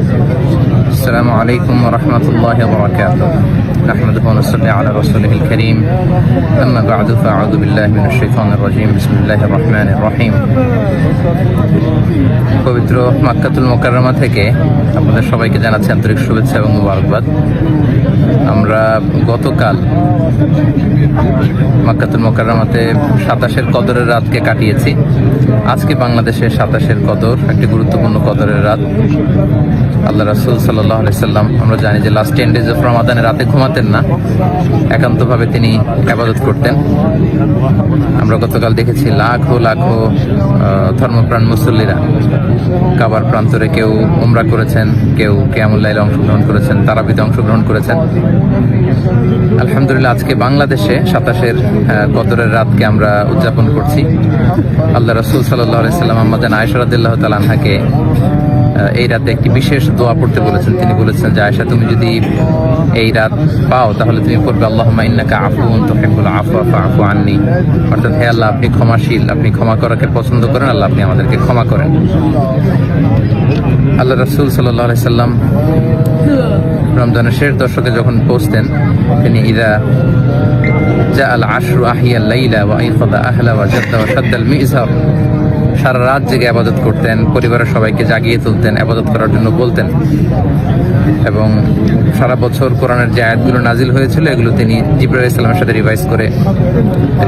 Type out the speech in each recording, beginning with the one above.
السلام عليكم ورحمة الله وبركاته. نحمده ونصلي على رسوله الكريم. أما بعد فأعوذ بالله من الشيطان الرجيم. بسم الله الرحمن الرحيم. পবিত্র মক্কাতুল মুকাররমা থেকে আপনাদের সবাইকে জানাচ্ছি আন্তরিক শুভেচ্ছা এবং মুবারকবাদ। আমরা গতকাল মক্কাতুল মুকাররমাতে 27-এর কদরের রাতকে কাটিয়েছি। আজকে বাংলাদেশে 27-এর কদর, একটি গুরুত্বপূর্ণ কদরের রাত। আল্লাহ রাসূল সাল্লাল্লাহু আলাইহি সাল্লাম, আমরা জানি যে লাস্ট 10 ডেজ অফ রমাদানে রাতে ঘুমাতেন না, একান্তভাবে তিনি ইবাদত করতেন। আমরা গতকাল দেখেছি লাখো লাখো ধর্মপ্রাণ মুসল্লিরা কাবার প্রান্তরে কেউ উমরা করেছেন, কেউ কিয়ামুল লাইলে অংশগ্রহণ করেছেন, তারাবিতে অংশগ্রহণ করেছেন। আলহামদুলিল্লাহ, আজকে বাংলাদেশে 27-এর কদরের রাতকে আমরা উদযাপন করছি। আল্লাহ রাসূল সাল্লাল্লাহু আলাইহি সাল্লাম আম্মা জান আয়েশা রাদিয়াল্লাহু তাআলা আনহাকে এই রাতে একটি বিশেষ দোয়া পড়তে বলেছেন। তিনি বলেছেন যে, আয়েশা, তুমি যদি এই রাত পাও তাহলে তুমি পড়বে আল্লাহুম্মা ইন্নাকা আফুউন তুহিব্বুল আফওয়া ফাআফু আন্নী। অর্থাৎ, হে আল্লাহ, আপনি ক্ষমাশীল, আপনি ক্ষমা করাকে পছন্দ করেন, আল্লাহ আপনি আমাদেরকে ক্ষমা করেন। আল্লাহ রাসূল সাল্লাল্লাহু আলাইহি সাল্লাম রমজানের শেষ দশকে যখন পৌঁছতেন, তিনি ইদা জাআল আশরু আহিয়াল লাইলা ওয়া আইকাযা আহলা ওয়া জাদ্দা ওয়া শাদ্দাল মিযজার, সারা রাত জেগে আবাদত করতেন, পরিবারের সবাইকে জাগিয়ে তুলতেন, আবাদত করার জন্য বলতেন। এবং সারা বছর কোরআনের যে আয়াতগুলো নাজিল হয়েছিল এগুলো তিনি জিবরাইল আলাইহিস সালামের সাথে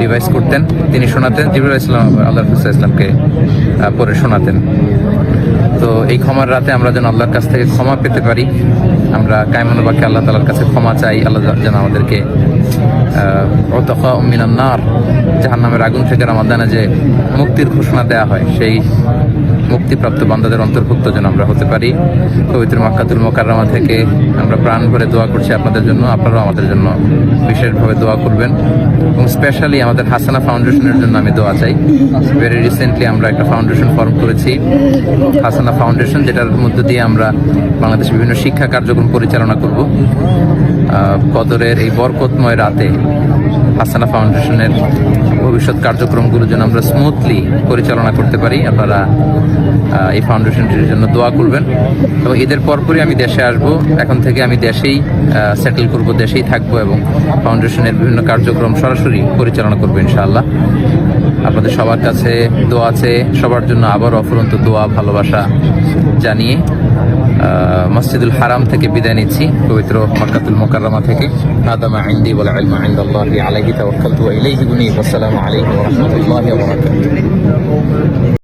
রিভাইজ করতেন, তিনি শোনাতেন। জিবরাইল আলাইহিস সালাম আল্লাহর রাসূল সাল্লাল্লাহু আলাইহি ওয়াসাল্লামকে পড়ে শোনাতেন। তো এই ক্ষমার রাতে আমরা যেন আল্লাহর কাছ থেকে ক্ষমা পেতে পারি, আমরা কায়মানুল বাকি আল্লাহ তাআলার কাছে ক্ষমা চাই। আল্লাহ যেন আমাদেরকে উতাকা মিনান নার, জাহান্নামের আগুন থেকে রমাদানে যে মুক্তির ঘোষণা দেয়া হয়, সেই মুক্তিপ্রাপ্ত বান্দাদের অন্তর্ভুক্ত যেন আমরা হতে পারি। পবিত্র মক্কাতুল মুকাররমা থেকে আমরা প্রাণ ভরে দোয়া করছি আপনাদের জন্য। আপনারাও আমাদের জন্য বিশেষভাবে দোয়া করবেন এবং স্পেশালি আমাদের হাসানা ফাউন্ডেশনের জন্য আমি দোয়া চাই। ভেরি রিসেন্টলি আমরা একটা ফাউন্ডেশন ফর্ম করেছি, হাসানা ফাউন্ডেশন, যেটার মধ্য দিয়ে আমরা বাংলাদেশের বিভিন্ন শিক্ষা কার্যক্রম পরিচালনা করব। কদরের এই বরকতময় রাতে হাসানা ফাউন্ডেশনের ভবিষ্যৎ কার্যক্রমগুলো যেন আমরা স্মুথলি পরিচালনা করতে পারি। আপনারা এই ফাউন্ডেশনটির জন্য দোয়া করবেন। এবং ঈদের পরপরই আমি দেশে আসব। এখন থেকে আমি দেশেই সেটেল করব, দেশেই থাকবো এবং ফাউন্ডেশনের বিভিন্ন কার্যক্রম সরাসরি পরিচালনা করবো ইনশাআল্লাহ। আপনাদের সবার কাছে দোয়া আছে, সবার জন্য আবার অফুরন্ত দোয়া ভালোবাসা জানিয়ে মসজিদুল হারাম থেকে বিদায় নিচ্ছি, পবিত্র মক্কাতুল মুকাররমা থেকে। আদামা ইনদি ওয়াল ইলমু ইনদাল্লাহি আলাইহি তাওয়াক্কালতু ওয়া ইলাইহি উনীব। আসসালামু আলাইকুম ওয়া রাহমাতুল্লাহি ওয়া বারাকাতুহু।